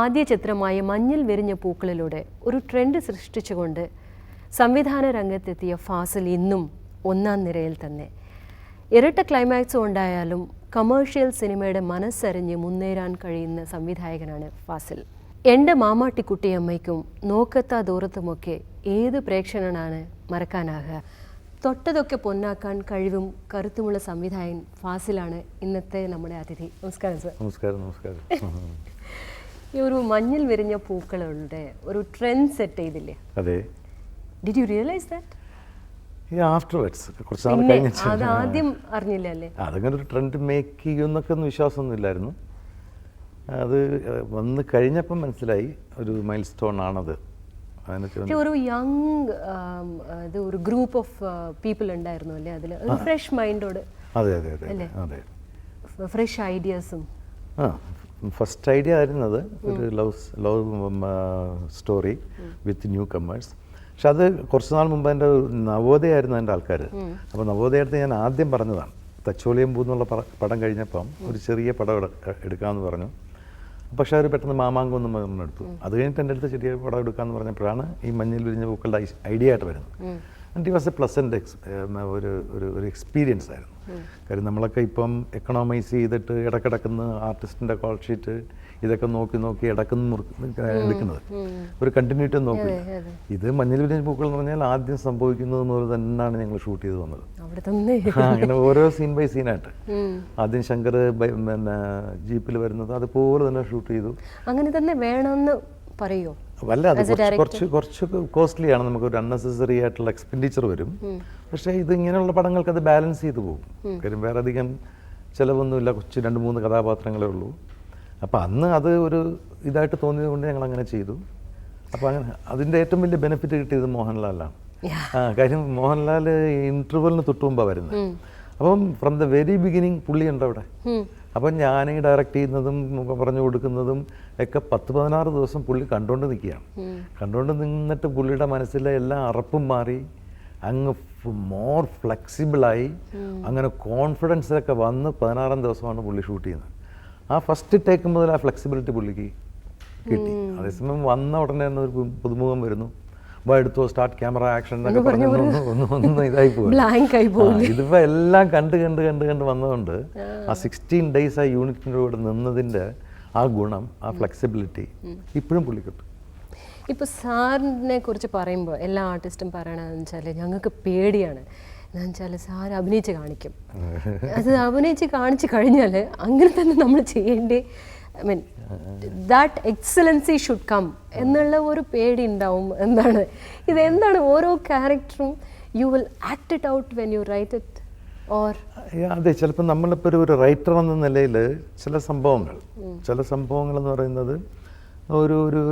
ആദ്യ ചിത്രമായ മഞ്ഞിൽ വിരിഞ്ഞ പൂക്കളിലൂടെ ഒരു ട്രെൻഡ് സൃഷ്ടിച്ചുകൊണ്ട് സംവിധാന രംഗത്തെത്തിയ ഫാസിൽ ഇന്നും ഒന്നാം നിരയിൽ തന്നെ. ഇരട്ട ക്ലൈമാക്സ് ഉണ്ടായാലും കമേഴ്ഷ്യൽ സിനിമയുടെ മനസ്സറിഞ്ഞ് മുന്നേറാൻ കഴിയുന്ന സംവിധായകനാണ് ഫാസിൽ. എൻ്റെ മാമാട്ടിക്കുട്ടിയമ്മയ്ക്കും നോക്കത്താ ദൂരത്തുമൊക്കെ ഏത് പ്രേക്ഷകനാണ് മറക്കാനാകുക? തൊട്ടതൊക്കെ പൊന്നാക്കാൻ കഴിവും കരുത്തുമുള്ള സംവിധായകൻ ഫാസിലാണ് ഇന്നത്തെ നമ്മുടെ അതിഥി. നമസ്കാരം സർ. നമസ്കാരം. ഈ ഒരു മഞ്ഞിൽ വിരിഞ്ഞ പൂക്കളുടെ ഒരു ട്രെൻഡ് സെറ്റ് ചെയ്തില്ലേ? അതെ. Did you realise that? Afterwards കുറച്ച് നാൾ കഴിഞ്ഞ് അത് ആദ്യം അറിഞ്ഞില്ല അല്ലേ? അതങ്ങനെ ഒരു ട്രെൻഡ് മേക്ക് ചെയ്യുമെന്നൊക്കെ ഒന്നും വിശ്വാസമൊന്നും ഇല്ലായിരുന്നു. അത് വന്ന് കഴിഞ്ഞപ്പം മനസ്സിലായി ഒരു മൈൽ സ്റ്റോൺ ആണത്. ഒരു യങ് ഒരു ഗ്രൂപ്പ് ഓഫ് പീപ്പിൾ ഉണ്ടായിരുന്നു അല്ലേ അതിൽ? ഒരു ഫ്രഷ് മൈൻഡോട്. അതെ അതെ അതെ അതെ, ഫ്രഷ് ഐഡിയാസും. ഫസ്റ്റ് ഐഡിയ ആയിരുന്നത് ഒരു love story with new comers. പക്ഷെ അത് കുറച്ച് നാൾ മുമ്പ് എൻ്റെ നവോദയായിരുന്നു എൻ്റെ ആൾക്കാർ. അപ്പോൾ നവോദയടുത്ത് ഞാൻ ആദ്യം പറഞ്ഞതാണ് തച്ചോളിയം പൂ എന്നുള്ള പടം കഴിഞ്ഞപ്പം ഒരു ചെറിയ പടം എടുക്കാമെന്ന് പറഞ്ഞു. പക്ഷേ അവർ പെട്ടെന്ന് മാമാങ്കം ഒന്നും എടുത്തു. അത് കഴിഞ്ഞിട്ട് എൻ്റെ അടുത്ത് ചെറിയ പടം എടുക്കാമെന്ന് പറഞ്ഞപ്പോഴാണ് ഈ മഞ്ഞിൽ വിരിഞ്ഞ പൂക്കളുടെ ഐഡിയ ആയിട്ട് വരുന്നത്. And it was A pleasant ഒരു എക്സ്പീരിയൻസ് ആയിരുന്നു. കാര്യം നമ്മളൊക്കെ ഇപ്പം എക്കണോമൈസ് ചെയ്തിട്ട് ഇടക്കിടക്കുന്ന ആർട്ടിസ്റ്റിൻ്റെ കോൾ ഷീറ്റ് ഇതൊക്കെ നോക്കി ഇടക്കുന്ന എടുക്കുന്നത് ഒരു കണ്ടിന്യൂറ്റി നോക്കി. ഇത് മഞ്ഞിൽ വിരിഞ്ഞ പൂക്കൾ എന്ന് പറഞ്ഞാൽ ആദ്യം സംഭവിക്കുന്നത് പോലെ തന്നെയാണ് ഞങ്ങൾ ഷൂട്ട് ചെയ്ത് വന്നത്. അങ്ങനെ ഓരോ സീൻ ബൈ സീനായിട്ട് ആദ്യം ശങ്കർ പിന്നെ ജീപ്പിൽ വരുന്നത് അതുപോലെ തന്നെ ഷൂട്ട് ചെയ്തു. അങ്ങനെ തന്നെ വേണമെന്ന് പറയോ? അല്ല, അത് കുറച്ച് കോസ്റ്റ്ലിയാണ്, നമുക്ക് ഒരു അൺനെസസറി ആയിട്ടുള്ള എക്സ്പെൻഡിച്ചർ വരും. പക്ഷേ ഇത് ഇങ്ങനെയുള്ള പടങ്ങൾക്ക് അത് ബാലൻസ് ചെയ്ത് പോകും. കാര്യം വേറെ അധികം ചിലവൊന്നുമില്ല, കൊച്ചു 2-3 കഥാപാത്രങ്ങളേ ഉള്ളൂ. അപ്പോൾ അന്ന് അത് ഒരു ഇതായിട്ട് തോന്നിയത് കൊണ്ട് ഞങ്ങൾ അങ്ങനെ ചെയ്തു. അപ്പോൾ അങ്ങനെ അതിൻ്റെ ഏറ്റവും വലിയ ബെനിഫിറ്റ് കിട്ടിയത് മോഹൻലാലാണ്. കാര്യം മോഹൻലാൽ ഇൻ്റർവെല്ലിന് തൊട്ട് മുമ്പാണ് വരുന്നത്. അപ്പം ഫ്രം ദ വെരി ബിഗിനിങ് പുള്ളിയുണ്ട് അവിടെ. അപ്പം ഞാൻ ഈ ഡയറക്റ്റ് ചെയ്യുന്നതും പറഞ്ഞു കൊടുക്കുന്നതും ഒക്കെ 10-16 ദിവസം പുള്ളി കണ്ടുകൊണ്ട് നിൽക്കുകയാണ്. കണ്ടുകൊണ്ട് നിന്നിട്ട് പുള്ളിയുടെ മനസ്സിലെ എല്ലാ അറപ്പും മാറി അങ്ങ് മോർ ഫ്ലെക്സിബിളായി അങ്ങനെ കോൺഫിഡൻസിലൊക്കെ വന്ന് 16-ാം ദിവസമാണ് പുള്ളി ഷൂട്ട് ചെയ്യുന്നത്. ആ ഫസ്റ്റ് ടേക്ക് മുതൽ ആ ഫ്ലെക്സിബിലിറ്റി പുള്ളിക്ക് കിട്ടി. അതേസമയം വന്ന ഉടനെ തന്നെ ഒരു പുതുമുഖം വരുന്നു, എടുത്തോ സ്റ്റാർട്ട് ക്യാമറ ആക്ഷൻ എന്നൊക്കെ പറഞ്ഞു ഒന്ന് ഇതായി പോകും. ഇതിപ്പോൾ എല്ലാം കണ്ട് വന്നതുകൊണ്ട് ആ 16 days ആ യൂണിറ്റിൻ്റെ കൂടെ നിന്നതിൻ്റെ ആ ഗുണം, ആ ഫ്ലെക്സിബിലിറ്റി ഇപ്പോഴും പുള്ളി കിട്ടും. ഇപ്പോൾ സാറിനെ കുറിച്ച് പറയുമ്പോൾ എല്ലാ ആർട്ടിസ്റ്റും പറയണതെന്ന് വെച്ചാൽ ഞങ്ങൾക്ക് പേടിയാണ് എന്ന് വെച്ചാൽ സാർ അഭിനയിച്ച് കാണിക്കും. അത് അഭിനയിച്ച് കാണിച്ചു കഴിഞ്ഞാൽ അങ്ങനെ തന്നെ നമ്മൾ ചെയ്യേണ്ടി, I mean that excellency should come എന്നുള്ള ഒരു പേടി ഉണ്ടാവും. ഇതെന്താണ് ഓരോ ക്യാരക്ടറും you will act it out when you write it or? അതെ, ചിലപ്പോൾ നമ്മളിപ്പോൾ ഒരു റൈറ്റർ എന്ന നിലയിൽ ചില സംഭവങ്ങൾ എന്ന് പറയുന്നത്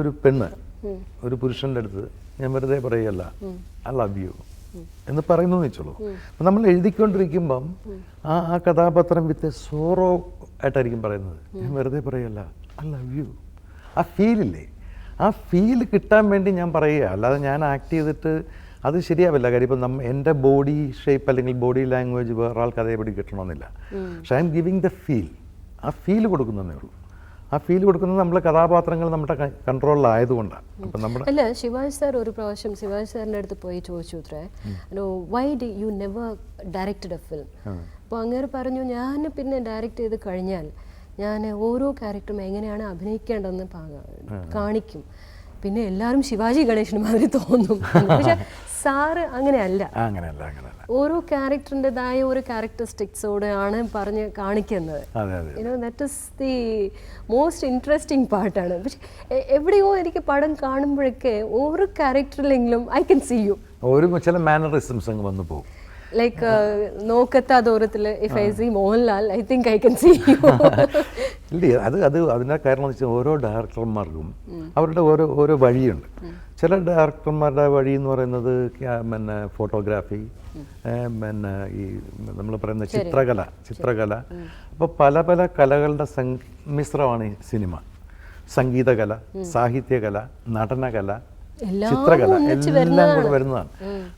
ഒരു പെണ്ണ് ഒരു പുരുഷൻ്റെ അടുത്ത് ഞാൻ വെറുതെ പറയല്ല ഐ ലവ് യു എന്ന് പറയുന്നു വെച്ചോളൂ. അപ്പം നമ്മൾ എഴുതിക്കൊണ്ടിരിക്കുമ്പം ആ കഥാപാത്രം വിത്ത് സോറോ ആയിട്ടായിരിക്കും പറയുന്നത്. ഞാൻ വെറുതെ പറയല്ല ഐ ലവ് യു. ആ ഫീലില്ലേ, ആ ഫീൽ കിട്ടാൻ വേണ്ടി ഞാൻ പറയുക, അല്ലാതെ ഞാൻ ആക്ട് ചെയ്തിട്ട് അത് ശരിയാവില്ല. കാര്യം ഇപ്പം എൻ്റെ ബോഡി ഷേപ്പ് അല്ലെങ്കിൽ ബോഡി ലാംഗ്വേജ് വേറൊരാൾക്ക് അതേപടി കിട്ടണമെന്നില്ല. പക്ഷേ I M giving the feel. ആ ഫീൽ കൊടുക്കുന്നതേ ഉള്ളൂ. ആ ഫീൽ കൊടുക്കുന്നത് നമ്മളെ കഥാപാത്രങ്ങൾ നമ്മുടെ കൺട്രോളിലായതുകൊണ്ടാണ്. അപ്പം നമ്മുടെ അല്ല, ശിവാജി സാർ ഒരു പ്രാവശ്യം ശിവാജി സാറിൻ്റെ അടുത്ത് പോയി ചോദിച്ചു അത്രേ, why do you never directed A film? അപ്പോൾ അങ്ങനെ പറഞ്ഞു, ഞാൻ പിന്നെ ഡയറക്റ്റ് ചെയ്ത് കഴിഞ്ഞാൽ ഞാൻ ഓരോ ക്യാരക്ടറും എങ്ങനെയാണ് അഭിനയിക്കേണ്ടതെന്ന് കാണിക്കും. പിന്നെ എല്ലാവരും ശിവാജി ഗണേശന് മാതിരി തോന്നും. പക്ഷെ സാറ് അങ്ങനെയല്ല. ഓരോ ക്യാരക്ടറിൻ്റെതായ ഒരു ക്യാരക്ടറിസ്റ്റിക്സോടെയാണ് പറഞ്ഞ് കാണിക്കുന്നത്. That is the most interesting പാർട്ടാണ്. പക്ഷെ എവിടെയോ എനിക്ക് പടം കാണുമ്പോഴൊക്കെ ഓരോ ക്യാരക്ടറിലെങ്കിലും ഐ കൻ സീ യു. ചില മാനറിസംസ് അങ്ങ് വന്നു പോകും. Like നോക്കത്താ ദൂരത്തിൽ if I see Mohanlal I think I can see you. അതിൻ്റെ കാരണം എന്ന് വെച്ചാൽ ഓരോ ഡയറക്ടർമാർക്കും അവരുടെ ഓരോ വഴിയുണ്ട്. ചില ഡയറക്ടർമാരുടെ വഴി എന്ന് പറയുന്നത് പിന്നെ ഫോട്ടോഗ്രാഫി, പിന്നെ ഈ നമ്മൾ പറയുന്ന ചിത്രകല. അപ്പോൾ പല കലകളുടെ മിശ്രമാണ് ഈ സിനിമ. സംഗീതകല, സാഹിത്യകല, നടനകല, ചിത്രകല എല്ലാം കൂടെ വരുന്നതാണ്.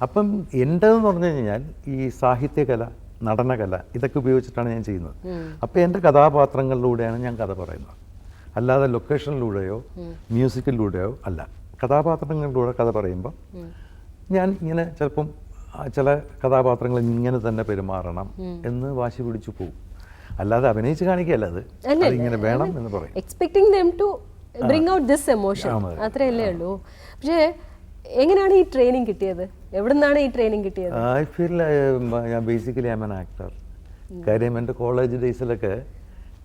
അപ്പം എൻ്റെതെന്ന് പറഞ്ഞു കഴിഞ്ഞാൽ ഈ സാഹിത്യകല, നടനകല ഇതൊക്കെ ഉപയോഗിച്ചിട്ടാണ് ഞാൻ ചെയ്യുന്നത്. അപ്പോൾ എൻ്റെ കഥാപാത്രങ്ങളിലൂടെയാണ് ഞാൻ കഥ പറയുന്നത്. അല്ലാതെ ലൊക്കേഷനിലൂടെയോ മ്യൂസിക്കിലൂടെയോ അല്ല. കഥാപാത്രങ്ങളിലൂടെ കഥ പറയുമ്പോൾ ഞാൻ ഇങ്ങനെ ചിലപ്പം ചില കഥാപാത്രങ്ങൾ ഇങ്ങനെ തന്നെ പെരുമാറണം എന്ന് വാശി പിടിച്ചു പോകും. അല്ലാതെ അഭിനയിച്ച് കാണിക്കുകയല്ല, അത് ഇങ്ങനെ വേണം എന്ന് പറയും. Expecting them to bring out this emotion, അത്രയല്ലേ ഉള്ളൂ. പക്ഷേ എങ്ങനെയാണ് ഈ ട്രെയിനിങ് കിട്ടിയത്? എവിടെ നിന്നാണ് ഈ ട്രെയിനിങ് കിട്ടിയത്? ഐ ഫീൽ ഞാൻ basically I M an actor. കാര്യം എൻ്റെ കോളേജ് ഡേയ്സിലൊക്കെ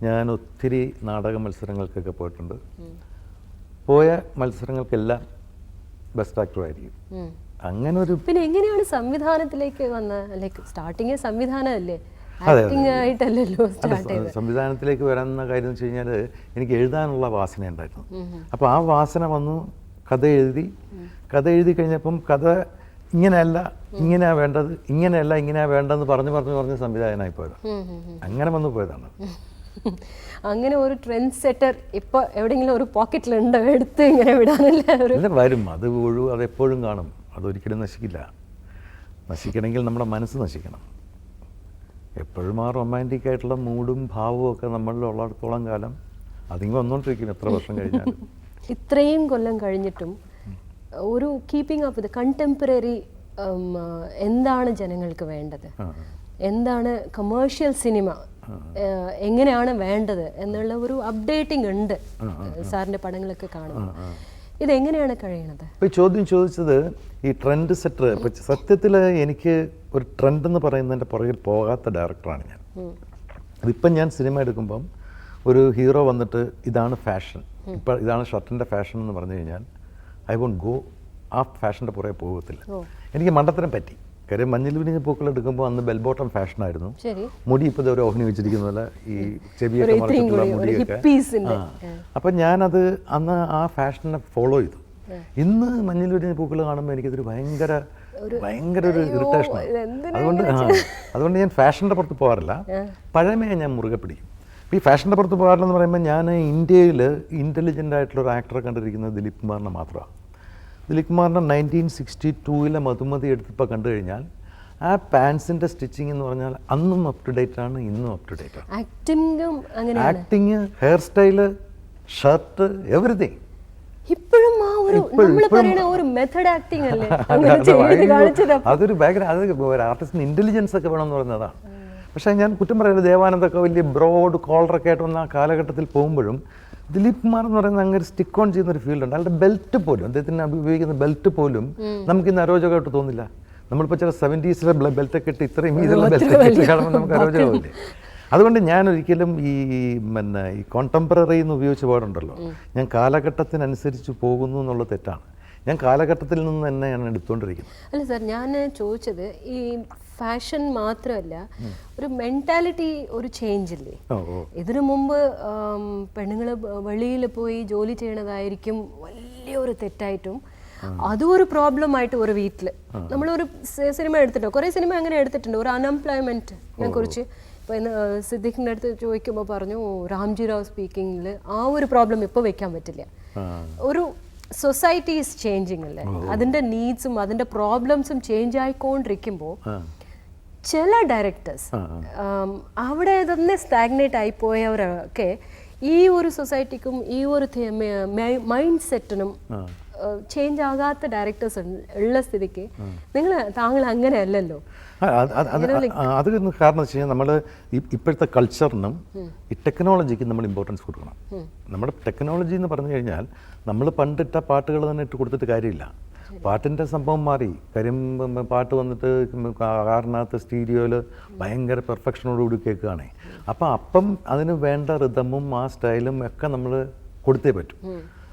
ഞാൻ ഒത്തിരി നാടക മത്സരങ്ങൾക്കൊക്കെ പോയിട്ടുണ്ട്. പോയ മത്സരങ്ങൾക്കെല്ലാം ബെസ്റ്റ് ആക്ടർ ആയിരിക്കും. അങ്ങനെ ഒരു പിന്നെ എങ്ങനെയാണ് സംവിധാനത്തിലേക്ക് വന്ന? ലൈക്ക് സ്റ്റാർട്ടിങ് സംവിധാനമല്ലേ, ആക്ടിംഗ് ആയിട്ടല്ലല്ലോ സ്റ്റാർട്ട് ചെയ്തത്. സംവിധാനത്തിലേക്ക് വരാവുന്ന കാര്യം എന്ന് വെച്ച് കഴിഞ്ഞാൽ എനിക്ക് എഴുതാനുള്ള വാസന ഉണ്ടായിരുന്നു. അപ്പോൾ ആ വാസന വന്നു, കഥ എഴുതി കഴിഞ്ഞപ്പം കഥ ഇങ്ങനെയല്ല ഇങ്ങനെയാണ് വേണ്ടത്, ഇങ്ങനെയല്ല ഇങ്ങനെയാണ് വേണ്ടതെന്ന് പറഞ്ഞ് സംവിധായകനായി പോയതാണ്. അങ്ങനെ വന്നു പോയതാണ്. അങ്ങനെ ഒരു ട്രെൻഡ് സെറ്റർ ഇപ്പോൾ എവിടെയെങ്കിലും ഒരു പോക്കറ്റിലുണ്ടോ എടുത്ത് ഇങ്ങനെ വിടാനല്ല? വരും, അത് എപ്പോഴും കാണും, അതൊരിക്കലും നശിക്കില്ല. നശിക്കണമെങ്കിൽ നമ്മുടെ മനസ്സ് നശിക്കണം. എപ്പോഴും ആ റൊമാൻറ്റിക് ആയിട്ടുള്ള മൂഡും ഭാവവും ഒക്കെ നമ്മളിലുള്ളിടത്തോളം കാലം അതിങ്ങനെ വന്നുകൊണ്ടിരിക്കും, എത്ര വർഷം കഴിഞ്ഞാലും. ഇത്രയും കൊല്ലം കഴിഞ്ഞിട്ടും ഒരു കീപ്പിംഗ് അപ്പ് വിത്ത് കണ്ടംപററി എന്താണ് ജനങ്ങൾക്ക് വേണ്ടത്, എന്താണ് കമേഴ്ഷ്യൽ സിനിമ, എങ്ങനെയാണ് വേണ്ടത് എന്നുള്ള ഒരു അപ്ഡേറ്റിംഗ് ഉണ്ട് സാറിൻ്റെ പടങ്ങളൊക്കെ കാണുമ്പോൾ. ഇതെങ്ങനെയാണ് കഴിയണത്? ഇപ്പോൾ ചോദ്യം ചോദിച്ചത് ഈ ട്രെൻഡ് സെറ്റർ. ഇപ്പോൾ സത്യത്തിൽ എനിക്ക് ഒരു ട്രെൻഡ് എന്ന് പറയുന്നതിൻ്റെ പുറകിൽ പോകാത്ത ഡയറക്ടറാണ് ഞാൻ. അതിപ്പം ഞാൻ സിനിമ എടുക്കുമ്പം ഒരു ഹീറോ വന്നിട്ട് ഇതാണ് ഫാഷൻ, ഇപ്പം ഇതാണ് ഷർട്ടിൻ്റെ ഫാഷൻ എന്ന് പറഞ്ഞു കഴിഞ്ഞാൽ ഐ വോണ്ട് ഗോ, ആ ഫാഷൻ്റെ പുറകെ പോകത്തില്ല. എനിക്ക് മണ്ടത്തരം പറ്റി. കാര്യം മഞ്ഞിൽ വിരിഞ്ഞ പൂക്കൾ എടുക്കുമ്പോൾ അന്ന് ബെൽ ബോട്ടം ഫാഷനായിരുന്നു. മുടി ഇപ്പോൾ ഒരു ഓഹനി വെച്ചിരിക്കുന്ന പോലെ ഈ ചെവിയൊക്കെ മറച്ചിട്ടുള്ള മുടിയൊക്കെ. അപ്പം ഞാനത് അന്ന് ആ ഫാഷനെ ഫോളോ ചെയ്തു. ഇന്ന് മഞ്ഞിൽ വിരിഞ്ഞ പൂക്കൾ കാണുമ്പോൾ എനിക്കതൊരു ഭയങ്കര ഒരു ഇറിറ്റേഷനാണ്. അതുകൊണ്ട് ഞാൻ ഫാഷൻ്റെ പുറത്ത് പോകാറില്ല, പഴമയെ ഞാൻ മുറുകെ പിടിക്കും. ഈ ഫാഷൻ്റെ പുറത്ത് പോകാറില്ലെന്ന് പറയുമ്പോൾ ഞാൻ ഇന്ത്യയിൽ ഇൻ്റലിജൻ്റ് ആയിട്ടുള്ള ഒരു ആക്ടറെ കണ്ടിരിക്കുന്നത് ദിലീപ് കുമാറിനെ മാത്രമാണ്. ദിലീപ് കുമാറിൻ്റെ 1962 മധുമതി എടുത്തിപ്പോൾ കണ്ടു കഴിഞ്ഞാൽ ആ പാൻസിൻ്റെ സ്റ്റിച്ചിങ് എന്ന് പറഞ്ഞാൽ അന്നും അപ് ടു ഡേറ്റ് ആണ്, ഇന്നും അപ് ടു ഡേറ്റ് ആണ്. Acting, hair style, shirt, everything ഇപ്പോഴും ഒരു മെത്തഡ് ആക്ടിങ് അല്ലേ? അതൊരു ഭയങ്കര, അത് ഒരു ആർട്ടിസ്റ്റിന് ഇൻ്റലിജൻസ് ഒക്കെ വേണമെന്ന് പറയുന്നതാണ്. പക്ഷേ ഞാൻ കുറ്റം പറയുന്നത് ദേവാനന്ദൊക്കെ വലിയ ബ്രോഡ് കോളറൊക്കെ ആയിട്ട് വന്ന ആ കാലഘട്ടത്തിൽ പോകുമ്പോഴും ദിലീപ് കുമാർ എന്ന് പറയുന്നത് അങ്ങനെ സ്റ്റിക്ക് ഓൺ ചെയ്യുന്ന ഒരു ഫീൽഡുണ്ട്. അയാളുടെ ബെൽറ്റ് പോലും, അദ്ദേഹത്തിന് ഉപയോഗിക്കുന്ന ബെൽറ്റ് പോലും നമുക്കിന്ന് അരോചകമായിട്ട് തോന്നില്ല. നമ്മളിപ്പോൾ ചില 70s ബെൽറ്റൊക്കെ ഇട്ട് ഇത്രയും ഇതിലുള്ള ബെൽറ്റൊക്കെ കാണുമ്പോൾ നമുക്ക് അരോചകമില്ലേ? അതുകൊണ്ട് ഞാൻ ഒരിക്കലും ഈ കോണ്ടംപററി എന്ന് ഉപയോഗിച്ച വേർഡുണ്ടല്ലോ, ഞാൻ കാലഘട്ടത്തിനനുസരിച്ച് പോകുന്നു എന്നുള്ളത് തെറ്റാണ്. ഞാൻ കാലഘട്ടത്തിൽ നിന്ന് തന്നെയാണ് എടുത്തുകൊണ്ടിരിക്കുന്നത്. അല്ല സാർ, ഞാൻ ചോദിച്ചത് ഈ ഫാഷൻ മാത്രമല്ല, ഒരു മെൻറ്റാലിറ്റി ഒരു ചേഞ്ച് ഇല്ലേ? ഇതിനു മുമ്പ് പെണ്ണുങ്ങൾ വെളിയിൽ പോയി ജോലി ചെയ്യണതായിരിക്കും വലിയൊരു തെറ്റായിട്ടും അതും ഒരു പ്രോബ്ലം ആയിട്ട് ഒരു വീട്ടിൽ നമ്മളൊരു സിനിമ എടുത്തിട്ടുണ്ട്, കുറേ സിനിമ അങ്ങനെ എടുത്തിട്ടുണ്ട്. ഒരു അൺഎംപ്ലോയ്മെൻറ്റിനെ കുറിച്ച് ഇപ്പോൾ സിദ്ദിഖിൻ്റെ അടുത്ത് ചോദിക്കുമ്പോൾ പറഞ്ഞു രാംജി റാവ് സ്പീക്കിങ്ങിൽ ആ ഒരു പ്രോബ്ലം ഇപ്പോൾ വെക്കാൻ പറ്റില്ല. ഒരു സൊസൈറ്റി ഈസ് ചേഞ്ചിങ് അല്ലേ, അതിൻ്റെ നീഡ്സും അതിൻ്റെ പ്രോബ്ലംസും ചേഞ്ച് ആയിക്കൊണ്ടിരിക്കുമ്പോൾ ചില ഡയറക്ടേഴ്സ് അവിടെ തന്നെ സ്റ്റാഗ്നേറ്റ് ആയിപ്പോയവരൊക്കെ ഈ ഒരു സൊസൈറ്റിക്കും ഈ ഒരു മൈൻഡ് സെറ്റിനും ചേഞ്ച് ആകാത്ത ഡയറക്ടേഴ്സ് ഉള്ള സ്ഥിതിക്ക് താങ്കൾ അങ്ങനെയല്ലല്ലോ. അത് കാരണം വെച്ച് കഴിഞ്ഞാൽ നമ്മൾ ഇപ്പോഴത്തെ കൾച്ചറിനും ഈ ടെക്നോളജിക്കും നമ്മൾ ഇമ്പോർട്ടൻസ് കൊടുക്കണം. നമ്മുടെ ടെക്നോളജി എന്ന് പറഞ്ഞു കഴിഞ്ഞാൽ നമ്മൾ പണ്ടിട്ട പാട്ടുകൾ തന്നെ ഇട്ട് കൊടുത്തിട്ട് കാര്യമില്ല. പാട്ടിൻ്റെ സംഭവം മാറി. കാര്യം പാട്ട് വന്നിട്ട് കാറിനകത്ത് സ്റ്റീരിയോയിൽ ഭയങ്കര പെർഫെക്ഷനോടുകൂടി കേൾക്കുകയാണ്. അപ്പം അതിന് വേണ്ട റിതമും ആ സ്റ്റൈലും ഒക്കെ നമ്മൾ കൊടുത്തേ പറ്റും.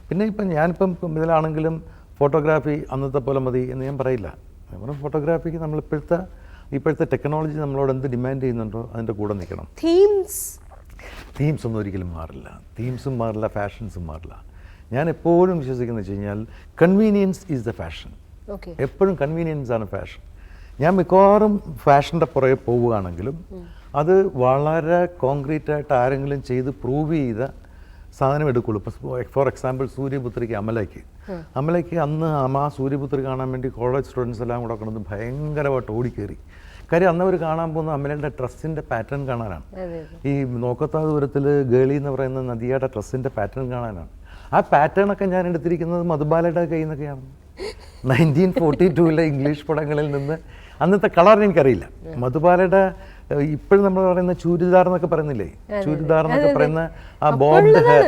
പിന്നെ ഇപ്പം ഞാനിപ്പം ഇതിലാണെങ്കിലും ഫോട്ടോഗ്രാഫി അന്നത്തെ പോലെ മതി എന്ന് ഞാൻ പറയില്ല. നമ്മുടെ ഫോട്ടോഗ്രാഫിക്ക് നമ്മൾ ഇപ്പോഴത്തെ ടെക്നോളജി നമ്മളോട് എന്ത് ഡിമാൻഡ് ചെയ്യുന്നുണ്ടോ അതിൻ്റെ കൂടെ നിൽക്കണം. തീംസ് ഒന്നും ഒരിക്കലും മാറില്ല. തീംസും മാറില്ല, ഫാഷൻസും മാറില്ല. ഞാൻ എപ്പോഴും വിശ്വസിക്കുന്നത് വെച്ച് കഴിഞ്ഞാൽ കൺവീനിയൻസ് ഈസ് ദ ഫാഷൻ. എപ്പോഴും കൺവീനിയൻസ് ആണ് ഫാഷൻ. ഞാൻ മിക്കവാറും ഫാഷൻ്റെ പുറകെ പോവുകയാണെങ്കിലും അത് വളരെ കോൺക്രീറ്റ് ആയിട്ട് ആരെങ്കിലും ചെയ്ത് പ്രൂവ് ചെയ്ത സാധനം എടുക്കുള്ളൂ. ഇപ്പോൾ ഫോർ എക്സാമ്പിൾ സൂര്യപുത്രിക്ക് അമലയ്ക്ക് അന്ന് ആ സൂര്യപുത്രി കാണാൻ വേണ്ടി കോളേജ് സ്റ്റുഡൻസ് എല്ലാം കൂടെ കിടന്ന് ഭയങ്കരമായിട്ട് ഓടിക്കേറി. കാര്യം അന്ന് അവർ കാണാൻ പോകുന്ന അമലയുടെ ഡ്രസ്സിൻ്റെ പാറ്റേൺ കാണാനാണ്. അതെ ഈ നോക്കത്താ ദൂരത്തിൽ ഗേളി എന്ന് പറയുന്ന നദിയുടെ ഡ്രസ്സിൻ്റെ പാറ്റേൺ കാണാനാണ്. ആ പാറ്റേണൊക്കെ ഞാൻ എടുത്തിരിക്കുന്നത് മധുബാലയുടെ കയ്യിൽ നിന്നൊക്കെയാണ്. 1942 ഇംഗ്ലീഷ് പടങ്ങളിൽ നിന്ന്. അന്നത്തെ കളർ എനിക്കറിയില്ല. മധുബാലയുടെ ഇപ്പോഴും നമ്മൾ പറയുന്ന ചൂരിദാർ എന്നൊക്കെ പറയുന്നില്ലേ, ചൂരിദാർ എന്നൊക്കെ പറയുന്ന ആ ബോബ്ഡ് ഹെയർ,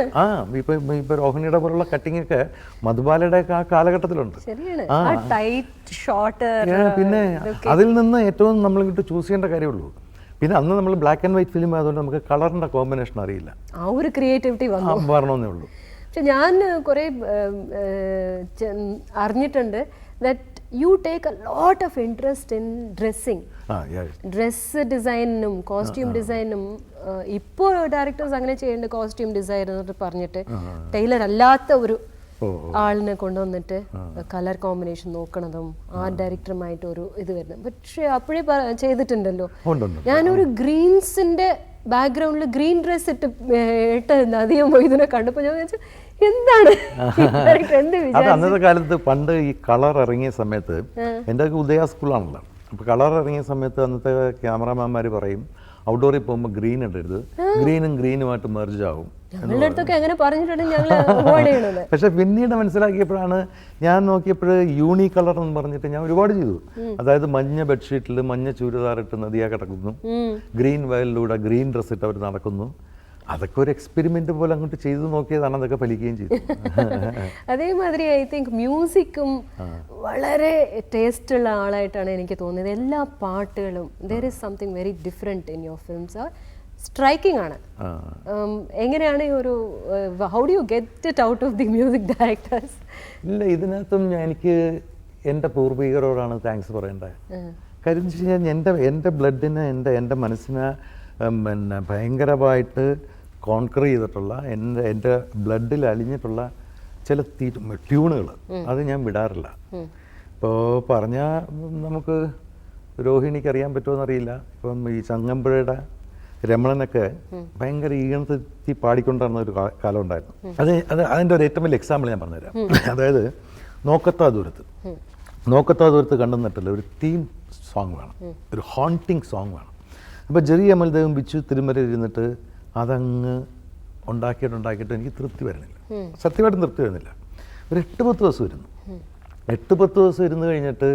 ഇപ്പൊ രോഹിണിയുടെ പോലുള്ള കട്ടിങ് ഒക്കെ മധുബാലയുടെ ഒക്കെ ആ കാലഘട്ടത്തിലുണ്ട്. പിന്നെ അതിൽ നിന്ന് ഏറ്റവും നമ്മൾ ഇങ്ങോട്ട് ചൂസ് ചെയ്യേണ്ട കാര്യമുള്ളൂ. പിന്നെ അന്ന് നമ്മൾ ബ്ലാക്ക് ആൻഡ് വൈറ്റ് ഫിലിം ആയതുകൊണ്ട് നമുക്ക് കളറിന്റെ കോമ്പിനേഷൻ അറിയില്ല. ആ ഒരു ക്രിയേറ്റിവിറ്റി വരണമെന്നേ ഉള്ളൂ. പക്ഷെ ഞാൻ കുറേ അറിഞ്ഞിട്ടുണ്ട് that you take a lot of interest in dressing, dress ഡിസൈനും കോസ്റ്റ്യൂം ഡിസൈനും. ഇപ്പോൾ ഡയറക്ടേഴ്സ് അങ്ങനെ ചെയ്യേണ്ട കോസ്റ്റ്യൂം ഡിസൈൻ എന്നിട്ട് പറഞ്ഞിട്ട് ടൈലർ അല്ലാത്ത ഒരു ആളിനെ കൊണ്ടുവന്നിട്ട് കളർ കോമ്പിനേഷൻ നോക്കണതും ആർട്ട് ഡയറക്ടറുമായിട്ട് ഒരു ഇത് വരുന്നത്. പക്ഷെ അപ്പോഴേ ചെയ്തിട്ടുണ്ടല്ലോ. ഞാനൊരു ഗ്രീൻസിന്റെ ബാക്ക്ഗ്രൗണ്ടിൽ ഗ്രീൻ ഡ്രസ് ഇട്ട് നദിയും ഇതിനെ കണ്ടപ്പോൾ ഞാൻ വിചാരിച്ചു എന്താണ് അന്നത്തെ കാലത്ത്. പണ്ട് ഈ കളർ ഇറങ്ങിയ സമയത്ത് എൻ്റെ ഉദയ സ്കൂളാണല്ലോ, അപ്പോൾ കളർ ഇറങ്ങിയ സമയത്ത് അന്നത്തെ ക്യാമറാമാന്മാർ പറയും ഔട്ട്ഡോറിൽ പോകുമ്പോൾ ഗ്രീൻ ഇടരുത്, ഗ്രീനുമായിട്ട് മെർജ് ആവും. പക്ഷെ പിന്നീട് മനസ്സിലാക്കിയപ്പോഴാണ്, ഞാൻ നോക്കിയപ്പോൾ യൂണി കളർ എന്ന് പറഞ്ഞിട്ട് ഞാൻ ഒരുപാട് ചെയ്തു. അതായത് മഞ്ഞ ബെഡ്ഷീറ്റിൽ മഞ്ഞ ചൂരിദാറിട്ട് നദിയാ കിടക്കുന്നു, ഗ്രീൻ വയലിലൂടെ ഗ്രീൻ ഡ്രസ് ഇട്ട് അവർ നടക്കുന്നു. അതൊക്കെ ഒരു എക്സ്പെരിമെന്റ് പോലെ അങ്ങോട്ട് ചെയ്തു നോക്കിയതാണ്, അതൊക്കെ ഫലിക്കുകയും ചെയ്തു. അതേമാതിരി ഐ തിങ്ക് മ്യൂസിക്കും വളരെ ടേസ്റ്റ് ഉള്ള ആളായിട്ടാണ് എനിക്ക് തോന്നിയത്. എല്ലാ പാട്ടുകളും there is something very different in your films. Striking ആണ്. എങ്ങനെയാണ് ഈ ഒരു how do you get it out of the music directors? ഇല്ല, ഇതിനകത്തും എനിക്ക് എൻ്റെ പൂർവികരോടാണ് താങ്ക്സ് പറയേണ്ടത്. കാര്യം എന്ന് വെച്ച് കഴിഞ്ഞാൽ എൻ്റെ ബ്ലഡിനെ എൻ്റെ മനസ്സിനെ പിന്നെ ഭയങ്കരമായിട്ട് കോൺക്വർ ചെയ്തിട്ടുള്ള എൻ്റെ ബ്ലഡിൽ അലിഞ്ഞിട്ടുള്ള ചില ട്യൂണുകൾ അത് ഞാൻ വിടാറില്ല. ഇപ്പോൾ പറഞ്ഞാൽ നമുക്ക് രോഹിണിക്ക് അറിയാൻ പറ്റുമോ എന്നറിയില്ല. ഇപ്പം ഈ ചങ്ങമ്പുഴയുടെ രമണനൊക്കെ ഭയങ്കര ഈണത്തി പാടിക്കൊണ്ടിരുന്ന ഒരു കാലം ഉണ്ടായിരുന്നു. അതിൻ്റെ ഒരു ഏറ്റവും വലിയ എക്സാമ്പിൾ ഞാൻ പറഞ്ഞുതരാം. അതായത് നോക്കത്താ ദൂരത്ത് കണ്ടെന്നിട്ടുള്ള ഒരു തീം സോങ് വേണം, ഒരു ഹോണ്ടിങ് സോങ് വേണം. അപ്പോൾ ജെറി അമൽദേവും ബിച്ചു തിരുമല ഇരുന്നിട്ട് അതങ്ങ് ഉണ്ടാക്കിയിട്ട് എനിക്ക് തൃപ്തി വരുന്നില്ല, സത്യമായിട്ടും തൃപ്തി വരുന്നില്ല. ഒരു 8-10 ദിവസം ഇരുന്നു. 8-10 ദിവസം ഇരുന്ന് കഴിഞ്ഞിട്ട്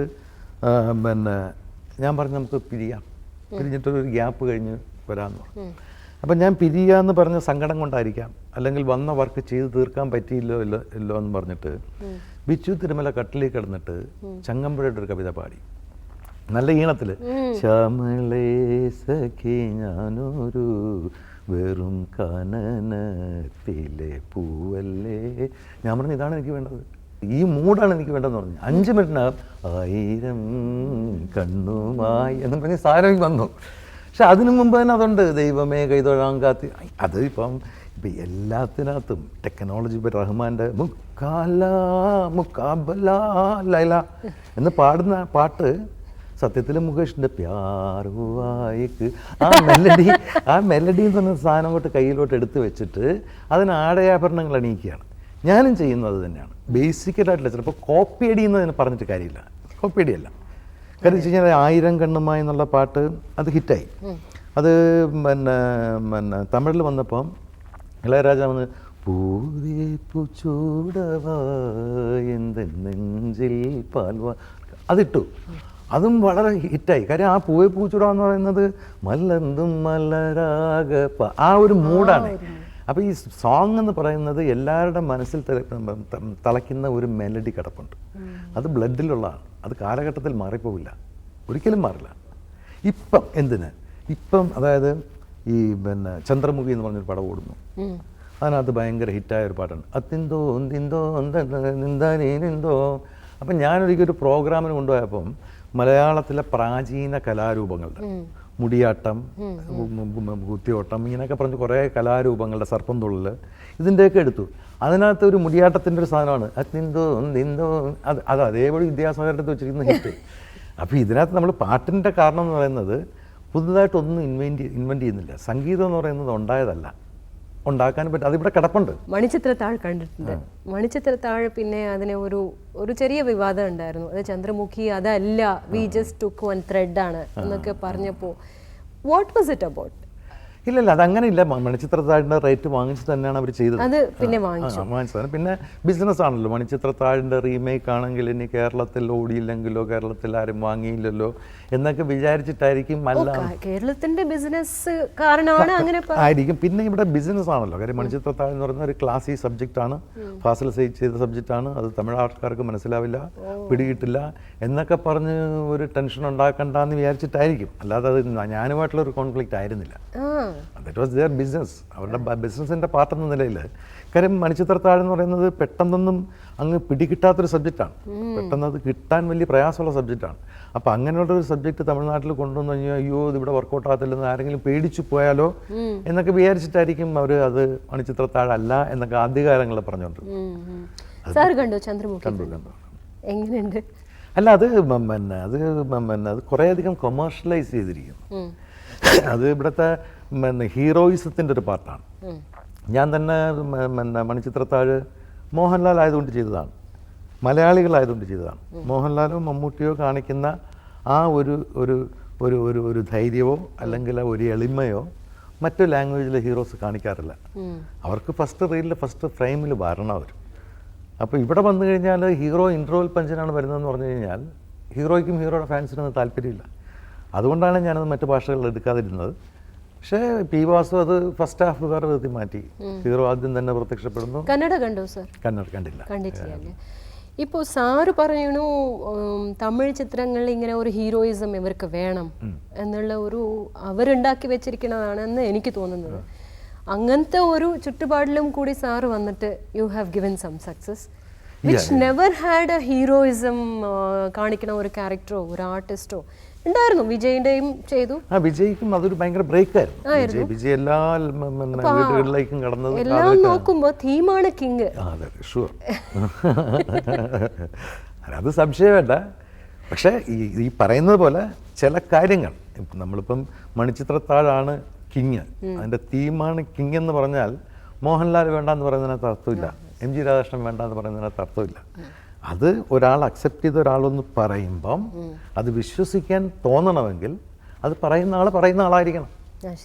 പിന്നെ ഞാൻ പറഞ്ഞു നമുക്ക് പിരിഞ്ഞിട്ടൊരു ഗ്യാപ്പ് കഴിഞ്ഞ് വരാമെന്ന് പറഞ്ഞു. അപ്പം ഞാൻ പിരിയാന്ന് പറഞ്ഞ സങ്കടം കൊണ്ടായിരിക്കാം, അല്ലെങ്കിൽ വന്ന വർക്ക് ചെയ്ത് തീർക്കാൻ പറ്റിയില്ലോ ഇല്ലോ എന്ന് പറഞ്ഞിട്ട് ബിച്ചു തിരുമല കട്ടിലിൽ കിടന്നിട്ട് ചങ്ങമ്പുഴയുടെ ഒരു കവിത പാടി, നല്ല ഈണത്തിൽ. ശ്യാമളേ സഖി ഞാനൊരു വെറും കാനനത്തിലെ പൂവല്ലേ. ഞാൻ പറഞ്ഞു ഇതാണ് എനിക്ക് വേണ്ടത്, ഈ മൂഡാണ് എനിക്ക് വേണ്ടതെന്ന് പറഞ്ഞു. 5 മിനിറ്റിനകം 1000 കണ്ണുമായി എന്ന് പറഞ്ഞ് സാധനം വന്നു. പക്ഷെ അതിനു മുമ്പ് തന്നെ അതുണ്ട്, ദൈവമേ കൈതൊഴാൻ കാത്തി. അത് ഇപ്പം എല്ലാത്തിനകത്തും ടെക്നോളജി. ഇപ്പം റഹ്മാൻ്റെ മുക്കാബല ലൈല എന്ന് പാടുന്ന പാട്ട് സത്യത്തിൽ മുകേഷിൻ്റെ പ്യാറുവായിക്ക് ആ മെലഡി എന്ന് പറഞ്ഞ സാധനം കൊണ്ട് കയ്യിലോട്ട് എടുത്ത് വെച്ചിട്ട് അതിന് ആടയാഭരണങ്ങൾ അണിയിക്കുകയാണ്. ഞാനും ചെയ്യുന്നത് തന്നെയാണ് ബേസിക്കലായിട്ടില്ല. ചിലപ്പോൾ കോപ്പി അടിയെന്ന് പറഞ്ഞിട്ട് കാര്യമില്ല, കോപ്പി അടിയല്ല. കാര്യം വെച്ച് കഴിഞ്ഞാൽ 1000 കണ്ണുമായി എന്നുള്ള പാട്ട് അത് ഹിറ്റായി. അത് പിന്നെ തമിഴിൽ വന്നപ്പം ഇളയരാജ വന്ന് പൂവേപ്പു ചൂടവാ എന്ത് നെഞ്ചിൽ പാൽവാ അതിട്ടു. അതും വളരെ ഹിറ്റായി. കാര്യം ആ പൂവേപ്പു ചൂട എന്ന് പറയുന്നത് മലർന്നും മലരാക ആ ഒരു മൂഡാണ്. അപ്പോൾ ഈ സോങ് എന്ന് പറയുന്നത് എല്ലാവരുടെ മനസ്സിൽ തളയ്ക്കുന്ന ഒരു മെലഡി കിടപ്പുണ്ട്. അത് ബ്ലഡിലുള്ളതാണ്. അത് കാലഘട്ടത്തിൽ മാറിപ്പോവില്ല, ഒരിക്കലും മാറില്ല. ഇപ്പം അതായത് ഈ ചന്ദ്രമുഖി എന്ന് പറഞ്ഞൊരു പടം ഓടുന്നു. അതിനകത്ത് ഭയങ്കര ഹിറ്റായ ഒരു പാട്ടാണ് അത്തിന്തോ നിന്തോ. അപ്പം ഞാനൊരിക്കലും ഒരു പ്രോഗ്രാമിന് കൊണ്ടുപോയപ്പം മലയാളത്തിലെ പ്രാചീന കലാരൂപങ്ങളുടെ മുടിയാട്ടം, കുത്തിയോട്ടം, ഇങ്ങനെയൊക്കെ പറഞ്ഞ് കുറേ കലാരൂപങ്ങളുടെ സർപ്പം തുള്ളൽ ഇതിൻ്റെയൊക്കെ എടുത്തു. അതിനകത്ത് ഒരു മുടിയാട്ടത്തിൻ്റെ ഒരു സാധനമാണ് അത്തിന്തോ അത് അതേപോലെ വിദ്യാസാഗരത്തെ വെച്ചിരിക്കുന്ന ഹിറ്റ്. അപ്പോൾ ഇതിനകത്ത് നമ്മൾ പാട്ടിൻ്റെ കാരണം എന്ന് പറയുന്നത് പുതുതായിട്ടൊന്നും ഇൻവെൻറ്റ് ചെയ്യുന്നില്ല. സംഗീതം എന്ന് പറയുന്നത് ഉണ്ടായതല്ല, ഉണ്ടാക്കാൻ പറ്റും. അതിവിടെ കിടപ്പുണ്ട്. മണിച്ചിത്രത്താഴ് കണ്ടിട്ടുണ്ട്. മണിച്ചിത്രത്താഴ് പിന്നെ അതിന് ഒരു ചെറിയ വിവാദം ഉണ്ടായിരുന്നു. അത് ചന്ദ്രമുഖി അതല്ല, we just took one thread ആണ് എന്നൊക്കെ പറഞ്ഞപ്പോൾ വാട്ട് വാസ് ഇറ്റ് അബൌട്ട്? ഇല്ലല്ല, അതങ്ങനെയില്ല. മണിച്ചിത്രത്താഴിൻ്റെ റേറ്റ് വാങ്ങിച്ച് തന്നെയാണ് അവർ ചെയ്തത്. അത് പിന്നെ വാങ്ങിച്ചതാണ്. പിന്നെ ബിസിനസ് ആണല്ലോ. മണിച്ചിത്രത്താഴിൻ്റെ റീമേക്ക് ആണെങ്കിൽ ഇനി കേരളത്തിൽ ഓടിയില്ലെങ്കിലോ, കേരളത്തിൽ ആരും വാങ്ങിയില്ലല്ലോ എന്നൊക്കെ വിചാരിച്ചിട്ടായിരിക്കും. അല്ല, കേരളത്തിന്റെ ബിസിനസ് കാരണമാണ് അങ്ങനെ ആയിരിക്കും. പിന്നെ ഇവിടെ ബിസിനസ് ആണല്ലോ. കാര്യം മണിച്ചിത്രത്താഴ് എന്ന് പറയുന്ന ഒരു ക്ലാസി സബ്ജക്റ്റാണ്, ഫാസിൽ സൈഡ് ചെയ്ത സബ്ജക്റ്റാണ്. അത് തമിഴ് ആൾക്കാർക്ക് മനസ്സിലാവില്ല, പിടികിട്ടില്ല എന്നൊക്കെ പറഞ്ഞ് ഒരു ടെൻഷൻ ഉണ്ടാക്കണ്ടെന്ന് വിചാരിച്ചിട്ടായിരിക്കും. അല്ലാതെ അത് ഞാനുമായിട്ടുള്ള ഒരു കോൺഫ്ലിക്റ്റ് ആയിരുന്നില്ല. ദാറ്റ് വാസ് ദിയർ ബിസിനസ്, അവരുടെ ബിസിനസിൻ്റെ പാർട്ടെന്ന നിലയിൽ. കാര്യം മണിച്ചിത്രത്താഴ് എന്ന് പറയുന്നത് പെട്ടെന്നൊന്നും അങ്ങ് പിടികിട്ടാത്തൊരു സബ്ജക്റ്റാണ്. പെട്ടെന്ന് അത് കിട്ടാൻ വലിയ പ്രയാസമുള്ള സബ്ജക്റ്റാണ്. അപ്പോൾ അങ്ങനെയുള്ളൊരു സബ്ജക്റ്റ് തമിഴ്നാട്ടിൽ കൊണ്ടുവന്ന് കഴിഞ്ഞാൽ അയ്യോ ഇതിവിടെ വർക്കൗട്ട് ആകത്തില്ലെന്ന് ആരെങ്കിലും പേടിച്ചു പോയാലോ എന്നൊക്കെ വിചാരിച്ചിട്ടായിരിക്കും അവർ അത് മണിച്ചിത്രത്താഴല്ല എന്നൊക്കെ ആദ്യകാലങ്ങളിൽ പറഞ്ഞുകൊണ്ട്. കണ്ടു. എങ്ങനെയുണ്ട്? അല്ല, അത് അത് കുറേയധികം കൊമേഴ്ഷ്യലൈസ് ചെയ്തിരിക്കുന്നു. അത് ഇവിടുത്തെ ഹീറോയിസത്തിൻ്റെ ഒരു പാർട്ടാണ്. ഞാൻ തന്നെ മണിച്ചിത്രത്താഴ് മോഹൻലാൽ ആയതുകൊണ്ട് ചെയ്തതാണ്, മലയാളികളായതുകൊണ്ട് ചെയ്തതാണ്. മോഹൻലാലോ മമ്മൂട്ടിയോ കാണിക്കുന്ന ആ ഒരു ഒരു ഒരു ഒരു ഒരു ധൈര്യമോ അല്ലെങ്കിൽ ഒരു എളിമയോ മറ്റു ലാംഗ്വേജിലെ ഹീറോസ് കാണിക്കാറില്ല. അവർക്ക് ഫസ്റ്റ് റീലിൽ ഫസ്റ്റ് ഫ്രെയിമിൽ വരണം അവർ. അപ്പോൾ ഇവിടെ വന്നു കഴിഞ്ഞാൽ ഹീറോ ഇൻട്രോവൽ പഞ്ചിനാണ് വരുന്നതെന്ന് പറഞ്ഞു കഴിഞ്ഞാൽ ഹീറോയ്ക്കും ഹീറോയുടെ ഫാൻസിനൊന്നും താല്പര്യമില്ല. അതുകൊണ്ടാണ് ഞാനത് മറ്റു ഭാഷകളിൽ എടുക്കാതിരുന്നത്. പക്ഷേ പി വാസു അത് ഫസ്റ്റ് ഹാഫ് വേറെ വിധത്തിൽ മാറ്റി. ഹീറോ ആദ്യം തന്നെ പ്രത്യക്ഷപ്പെടുന്നു. കന്നഡ കണ്ടോ സർ? കന്നഡ കണ്ടില്ല. ഇപ്പോൾ സാറ് പറയണു തമിഴ് ചിത്രങ്ങളിൽ ഇങ്ങനെ ഒരു ഹീറോയിസം ഇവർക്ക് വേണം എന്നുള്ള അവരുണ്ടാക്കി വെച്ചിരിക്കുന്നതാണെന്ന് എനിക്ക് തോന്നുന്നത്. അങ്ങനത്തെ ഒരു ചുറ്റുപാടിലും കൂടി സാറ് വന്നിട്ട് you have given some success which never had a heroism കാണിക്കുന്ന ഒരു ക്യാരക്ടറോ ഒരു ആർട്ടിസ്റ്റോ ഉണ്ടായിരുന്നു. വിജയിന്റെയും ചെയ്തു. വിജയ്ക്കും അതൊരു ഭയങ്കര ബ്രേക്ക് ആയിരുന്നു. വിജയ് എല്ലാ വീടുകളിലേക്കും കടന്നത്. എല്ലാം നോക്കുമ്പോ തീമാണ് കിങ്. അതെ, ഷുവർ. അത് സംശയം വേണ്ട. പക്ഷേ ഈ പറയുന്നത് പോലെ ചില കാര്യങ്ങൾ നമ്മളിപ്പം മണിച്ചിത്രത്താഴാണ് കിങ്, അതിന്റെ തീമാണ് കിങ് എന്ന് പറഞ്ഞാൽ മോഹൻലാൽ വേണ്ടെന്ന് പറയുന്നതിനകത്ത് അർത്ഥമില്ല, എം ജി രാധാകൃഷ്ണൻ വേണ്ടെന്ന് പറയുന്നതിനകത്ത് അർത്ഥമില്ല. അത് ഒരാൾ അക്സെപ്റ്റ് ചെയ്ത ഒരാളൊന്ന് പറയുമ്പം അത് വിശ്വസിക്കാൻ തോന്നണമെങ്കിൽ അത് പറയുന്ന ആളായിരിക്കണം.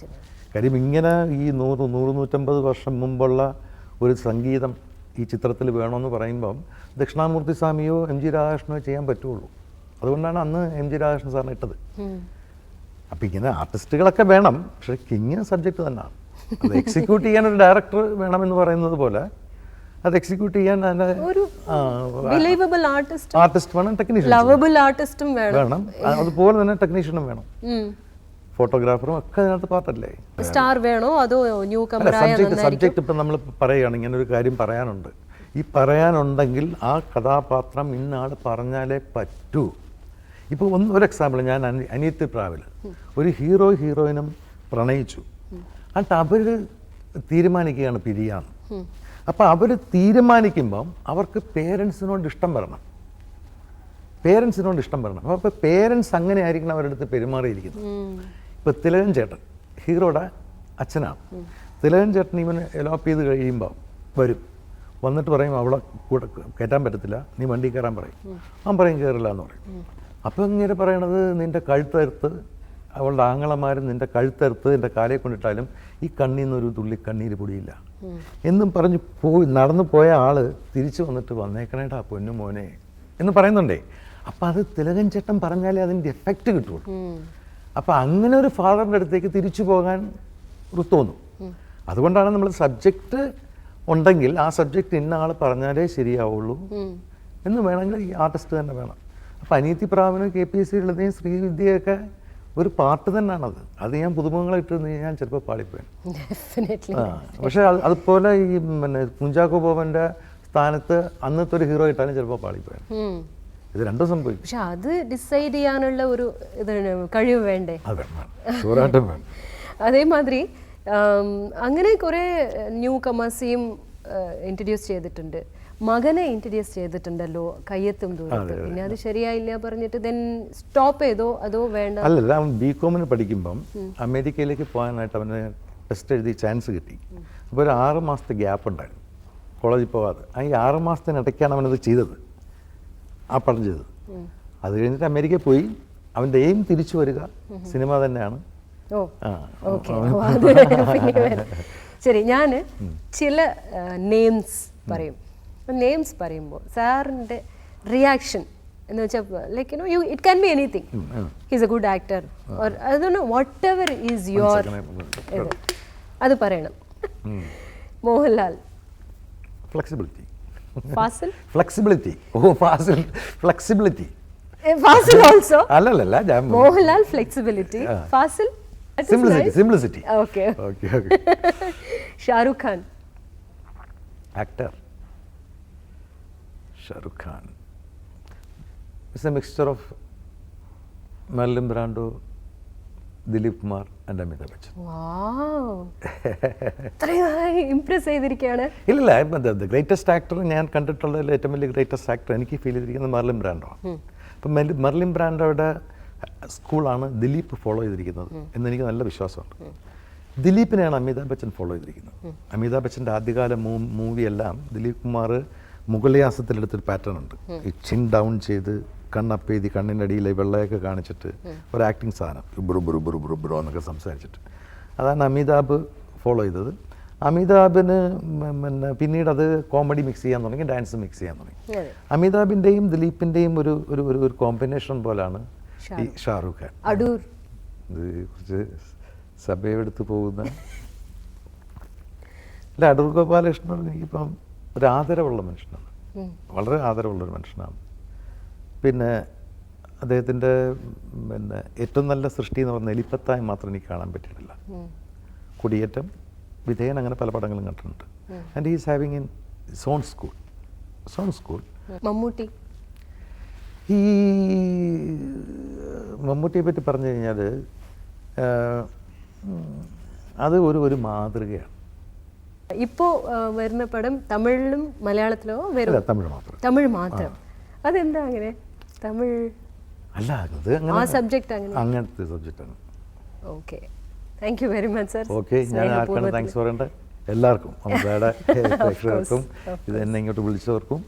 കാര്യം ഇങ്ങനെ ഈ 100-150 വർഷം മുമ്പുള്ള ഒരു സംഗീതം ഈ ചിത്രത്തിൽ വേണമെന്ന് പറയുമ്പം ദക്ഷിണാമൂർത്തി സ്വാമിയോ എം ജി രാധാകൃഷ്ണനോ ചെയ്യാൻ പറ്റുള്ളൂ. അതുകൊണ്ടാണ് അന്ന് എം ജി രാധാകൃഷ്ണൻ സാറിന് ഇട്ടത്. അപ്പം ഇങ്ങനെ ആർട്ടിസ്റ്റുകളൊക്കെ വേണം, പക്ഷേ കിങ് സബ്ജക്റ്റ് തന്നെയാണ്. അത് എക്സിക്യൂട്ട് ചെയ്യാൻ ഒരു ഡയറക്ടർ വേണമെന്ന് പറയുന്നത് പോലെ അത് എക്സിക്യൂട്ട് ചെയ്യാൻ ആർട്ടിസ്റ്റ് വേണം, ടെക്നീഷ്യൻ വേണം, അതുപോലെ തന്നെ ടെക്നീഷ്യനും വേണം, ഫോട്ടോഗ്രാഫറും ഒക്കെ അതിനകത്ത് പാർട്ടല്ലേ. സ്റ്റാർ വേണോ അതോ ന്യൂ കമർ? സബ്ജക്റ്റ് ഇപ്പം നമ്മൾ പറയുകയാണ്, ഇങ്ങനെ ഒരു കാര്യം പറയാനുണ്ട്, ഈ പറയാനുണ്ടെങ്കിൽ ആ കഥാപാത്രം ഇന്നാൾ പറഞ്ഞാലേ പറ്റൂ. ഇപ്പോൾ ഒരു എക്സാമ്പിൾ, ഞാൻ അനിയത്തി പ്രാവിൽ ഒരു ഹീറോയിനും പ്രണയിച്ചു, എന്നിട്ട് അവർ തീരുമാനിക്കുകയാണ് പിരിയാന്ന്. അപ്പോൾ അവർ തീരുമാനിക്കുമ്പം അവർക്ക് പേരൻസിനോട് ഇഷ്ടം വരണം. അപ്പോൾ പേരൻസ് അങ്ങനെ ആയിരിക്കണം അവരുടെ അടുത്ത് പെരുമാറിയിരിക്കുന്നത്. ഇപ്പോൾ തിലകൻ ചേട്ടൻ ഹീറോയുടെ അച്ഛനാണ്. തിലകൻ ചേട്ടൻ ഇവന് എലോപ്പ് ചെയ്ത് കഴിയുമ്പോൾ വന്നിട്ട് പറയും അവളെ കൂടെ കയറ്റാൻ പറ്റത്തില്ല, നീ വണ്ടി കയറാൻ പറയും. അവൻ പറയും കയറില്ല എന്ന് പറയും. അപ്പോൾ ഇങ്ങനെ പറയണത് നിൻ്റെ കഴുത്തറുത്ത്, അവളുടെ ആങ്ങളമാരും നിൻ്റെ കഴുത്തറുത്ത് എൻ്റെ കാലയെ കൊണ്ടിട്ടാലും ഈ കണ്ണിൽ നിന്നൊരു തുള്ളി കണ്ണീര് പൊടിയില്ല എന്നും പറഞ്ഞ് നടന്നു പോയ ആള് തിരിച്ചു വന്നിട്ട് വന്നേക്കണേടാ പൊന്നു മോനെ എന്ന് പറയുന്നുണ്ടേ. അപ്പം അത് തിലകൻ ചേട്ടൻ പറഞ്ഞാലേ അതിൻ്റെ എഫക്റ്റ് കിട്ടുള്ളൂ. അപ്പം അങ്ങനെ ഒരു ഫാദറിൻ്റെ അടുത്തേക്ക് തിരിച്ചു പോകാൻ തോന്നും. അതുകൊണ്ടാണ് നമ്മൾ സബ്ജക്റ്റ് ഉണ്ടെങ്കിൽ ആ സബ്ജക്റ്റ് ഇന്ന ആൾ പറഞ്ഞാലേ ശരിയാവുള്ളൂ എന്ന് വേണമെങ്കിൽ ഈ ആർട്ടിസ്റ്റ് തന്നെ വേണം. അപ്പം അനിയത്തി പ്രാവിനും KPSC എഴുതുകയും ശ്രീവിദ്യയൊക്കെ ഒരു പാട്ട് തന്നെയാണത്. അത് ഞാൻ പുതുമുഖങ്ങളെ ഇട്ട് ഞാൻ ചിലപ്പോൾ പാടിപ്പോയി. പക്ഷേ അതുപോലെ ഈ കുഞ്ചാക്കോ ബോബൻ്റെ സ്ഥാനത്ത് അന്നത്തെ ഒരു ഹീറോ ഇട്ടാലും ചിലപ്പോൾ പാടിപ്പോയി. ഇത് രണ്ടും സംഭവിക്കും. പക്ഷെ അത് ഡിസൈഡ് ചെയ്യാനുള്ള ഒരു കഴിവ് വേണ്ടേ? അതേമാതിരി അങ്ങനെ കുറേ ന്യൂ കമേഴ്സിയും ഇൻട്രൊഡ്യൂസ് ചെയ്തിട്ടുണ്ട്. മകനെ ഇൻട്രൊഡ്യൂസ് ചെയ്തിട്ടുണ്ടല്ലോ കയ്യെത്തും ദൂരത്ത്. പിന്നെ അത് ശരിയായില്ല പറഞ്ഞിട്ട് ദെൻ സ്റ്റോപ്പ് ചെയ്തോ അതോ വേണ്ട? അല്ലല്ല, അവൻ BCom പഠിക്കുമ്പം അമേരിക്കയിലേക്ക് പോകാനായിട്ട് അവന് ടെസ്റ്റ് എഴുതി ചാൻസ് കിട്ടി. അപ്പോൾ ഒരു 6 മാസത്തെ ഗ്യാപ്പ് ഉണ്ടായിരുന്നു കോളേജിൽ പോകാതെ. ഈ 6 മാസത്തിനിടയ്ക്കാണ് അവനത് ചെയ്തത്, ആ പടം ചെയ്തത്. അത് കഴിഞ്ഞിട്ട് അമേരിക്കയിൽ പോയി. അവൻ്റെ എയിം തിരിച്ചു വരിക, സിനിമ തന്നെയാണ്. ഓ ഓക്കെ. ശരി, ഞാൻ ചില നെയിംസ് പറയും. നെയിംസ് പറയുമ്പോൾ സാറിൻ്റെ റിയാക്ഷൻ എന്ന് വെച്ചാൽ like it can be anything. He's a good actor or I don't know, whatever is your ഇത്, അത് പറയണം. Mohanlal. Flexibility. Fazil. Flexibility. Oh Fazil flexibility. Fazil also. അല്ലല്ല, Mohanlal flexibility, Fazil simplicity. Okay. Okay okay. Shahrukh Khan. Actor. Shahrukh Khan is a mixture of Marlon Brando, Dilip Kumar and Amitabh Bachchan. Wow. ഇത്രയും Impress ചെയ്തിരിക്കുകയാണ്. ഇല്ല, the greatest actor ഞാൻ കണ്ടിട്ടുള്ളതിൽ ഏറ്റവും വലിയ ഗ്രേറ്റസ്റ്റ് ആക്ടർ എനിക്ക് ഫീൽ ചെയ്തിരിക്കുന്നത് മർലിൻ ബ്രാൻഡോ ആണ്. അപ്പം മർലിൻ ബ്രാൻഡോയുടെ സ്കൂളാണ് ദിലീപ് ഫോളോ ചെയ്തിരിക്കുന്നത് എന്നെനിക്ക് നല്ല വിശ്വാസമുണ്ട്. ദിലീപിനെയാണ് അമിതാഭ് ബച്ചൻ ഫോളോ ചെയ്തിരിക്കുന്നത്. അമിതാഭ് ബച്ചൻ്റെ ആദ്യകാല മൂവിയെല്ലാം ദിലീപ് കുമാർ മുഗളിയാസത്തിലെടുത്തൊരു പാറ്റേൺ ഉണ്ട്. ഈ ചിൻ ഡൗൺ ചെയ്ത് കണ്ണപ്പ് ചെയ്തി കണ്ണിൻ്റെ അടിയിലെ വെള്ളയൊക്കെ കാണിച്ചിട്ട് ഒരു ആക്ടിങ് സാധനം ബ്രോ എന്നൊക്കെ സംസാരിച്ചിട്ട്, അതാണ് അമിതാഭ് ഫോളോ ചെയ്തത്. അമിതാഭിന് പിന്നെ പിന്നീട് അത് കോമഡി മിക്സ് ചെയ്യാൻ തുടങ്ങി, ഡാൻസ് മിക്സ് ചെയ്യാൻ തുടങ്ങി. അമിതാഭിൻ്റെയും ദിലീപിൻ്റെയും ഒരു ഒരു ഒരു കോമ്പിനേഷൻ പോലാണ് ഈ ഷാറൂഖ് ഖാൻ. അടൂർ. ഇത് കുറച്ച് സഭയെടുത്ത് പോകുന്ന അല്ല, അടൂർ ഗോപാലകൃഷ്ണൻ എനിക്കിപ്പം ഒരു ആദരവുള്ള മനുഷ്യനാണ്, വളരെ ആദരവുള്ളൊരു മനുഷ്യനാണ്. പിന്നെ അദ്ദേഹത്തിൻ്റെ പിന്നെ ഏറ്റവും നല്ല സൃഷ്ടി എന്ന് പറഞ്ഞാൽ എലിപ്പത്തായി മാത്രം എനിക്ക് കാണാൻ പറ്റിയിട്ടില്ല. കുടിയേറ്റം, വിധേയൻ, അങ്ങനെ പല പടങ്ങളും കണ്ടിട്ടുണ്ട്. And he's having in zone school. Mammootty. ഈ മമ്മൂട്ടിയെ പറ്റി പറഞ്ഞു കഴിഞ്ഞാൽ അത് ഒരു മാതൃകയാണ്. ഇപ്പോൾ വരുന്ന പടം തമിഴിലും മലയാളത്തിലോ വരും? തമിഴ് മാത്രം. തമിഴ് മാത്രം. അതെന്താ അങ്ങനെ? തമിഴ് അല്ല, അത് ആ സബ്ജക്റ്റ് അങ്ങനത്തെ സബ്ജക്റ്റാണ്. Okay, thank you very much sir. Okay, ഞാൻ ആർക്കാണ് താങ്ക്സ് പറയേണ്ടത്? എല്ലാവർക്കും, അമ്മയുടെ പ്രേക്ഷകർക്കും ഇത് എന്നെ ഇങ്ങോട്ട് വിളിച്ചവർക്കും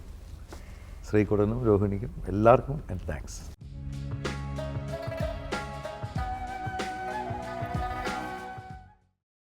ശ്രീകുടനും രോഹിണിക്കും എല്ലാവർക്കും എൻ്റെ താങ്ക്സ്.